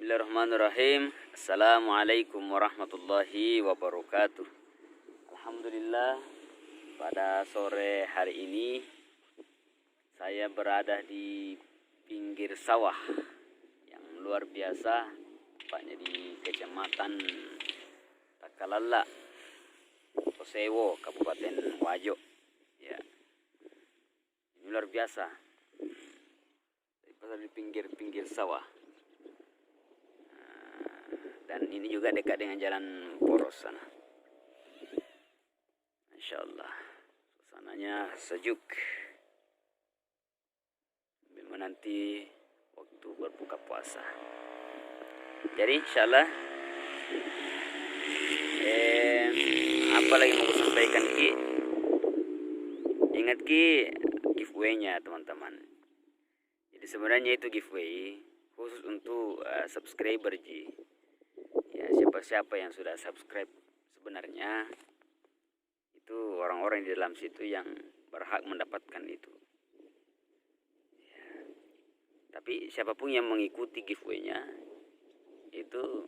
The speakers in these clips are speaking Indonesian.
Bismillahirrahmanirrahim. Assalamualaikum warahmatullahi wabarakatuh. Alhamdulillah, pada sore hari ini saya berada di pinggir sawah yang luar biasa, tepatnya di Kecamatan Takalala, Posewo, Kabupaten Wajo. Ya, ini luar biasa. Saya di pinggir sawah. Dan ini juga dekat dengan jalan poros sana. Insya Allah suasananya sejuk sambil menanti waktu berbuka puasa. Jadi insya Allah apa lagi mau sampaikan Ki? Ingat Ki, giveaway-nya teman-teman. Jadi sebenarnya itu giveaway khusus untuk subscriber Ji. Ya, siapa yang sudah subscribe sebenarnya itu orang-orang di dalam situ yang berhak mendapatkan itu. Ya. Tapi siapapun yang mengikuti giveaway-nya itu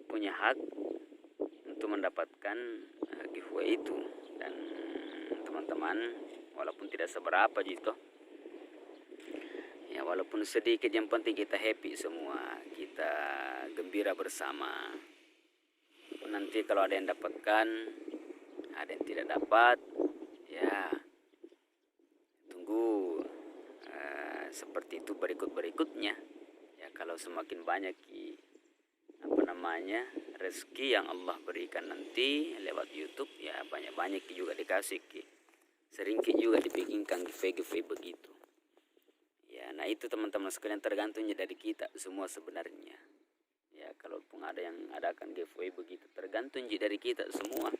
punya hak untuk mendapatkan giveaway itu. Dan teman-teman, walaupun tidak seberapa gitu, ya walaupun sedikit, yang penting kita happy semua, kita gembira bersama. Nanti kalau ada yang dapatkan, ada yang tidak dapat, ya tunggu seperti itu berikutnya. Ya kalau semakin banyak rezeki yang Allah berikan nanti lewat YouTube, ya banyak juga dikasih sering juga dibikinkan giveaway begitu. Ya, nah itu teman-teman sekalian, tergantungnya dari kita semua sebenarnya. Ya, kalaupun ada yang adakan giveaway begitu, tergantung dari kita semua.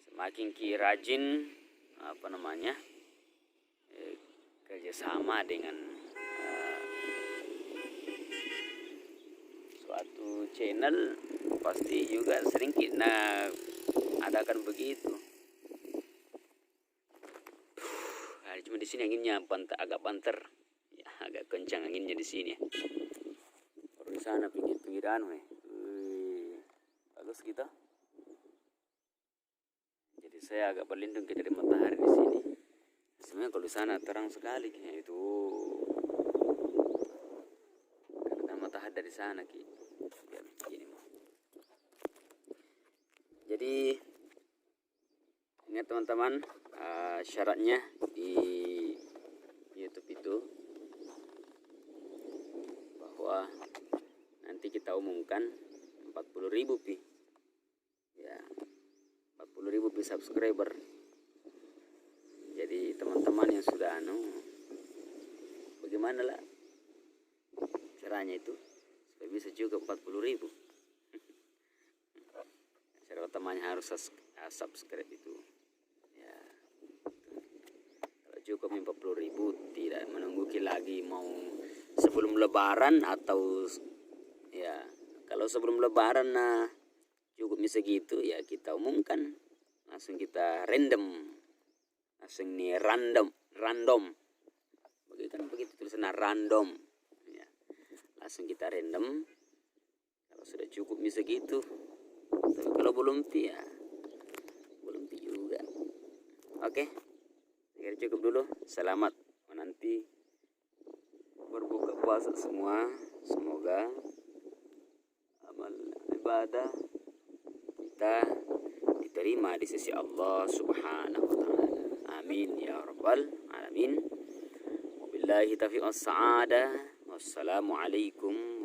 Semakin rajin kerjasama dengan suatu channel, pasti juga sering kita adakan begitu. Cuma di sini anginnya agak banter. Agak kencang anginnya di sini. Kalau di sana pinggir-pinggiran, bagus gitu. Jadi saya agak berlindung dari matahari di sini. Sebenarnya kalau di sana terang sekali itu. Karena matahari dari sana biar begini. Jadi ingat teman-teman, syaratnya di YouTube itu bahwa nanti kita umumkan 40.000 pi. Ya, 40.000 pi subscriber. Jadi teman-teman yang sudah bagaimana lah caranya itu supaya bisa juga 40.000. Cara utamanya harus subscribe itu. Ya. Kalau cukup 40.000, tidak menunggu lagi mau sebelum lebaran, atau ya kalau sebelum lebaran cukup bisa gitu, ya kita umumkan langsung, kita random begitu tulisannya random, ya langsung kita random kalau sudah cukup bisa gitu. Tapi kalau belum ya belum juga. Oke, cukup dulu. Selamat menanti berbuka puasa semua. Semoga amal ibadah kita diterima di sisi Allah Subhanahu wa taala. Amin ya rabbal alamin. Wabillahi taufiq was sa'adah. Wassalamualaikum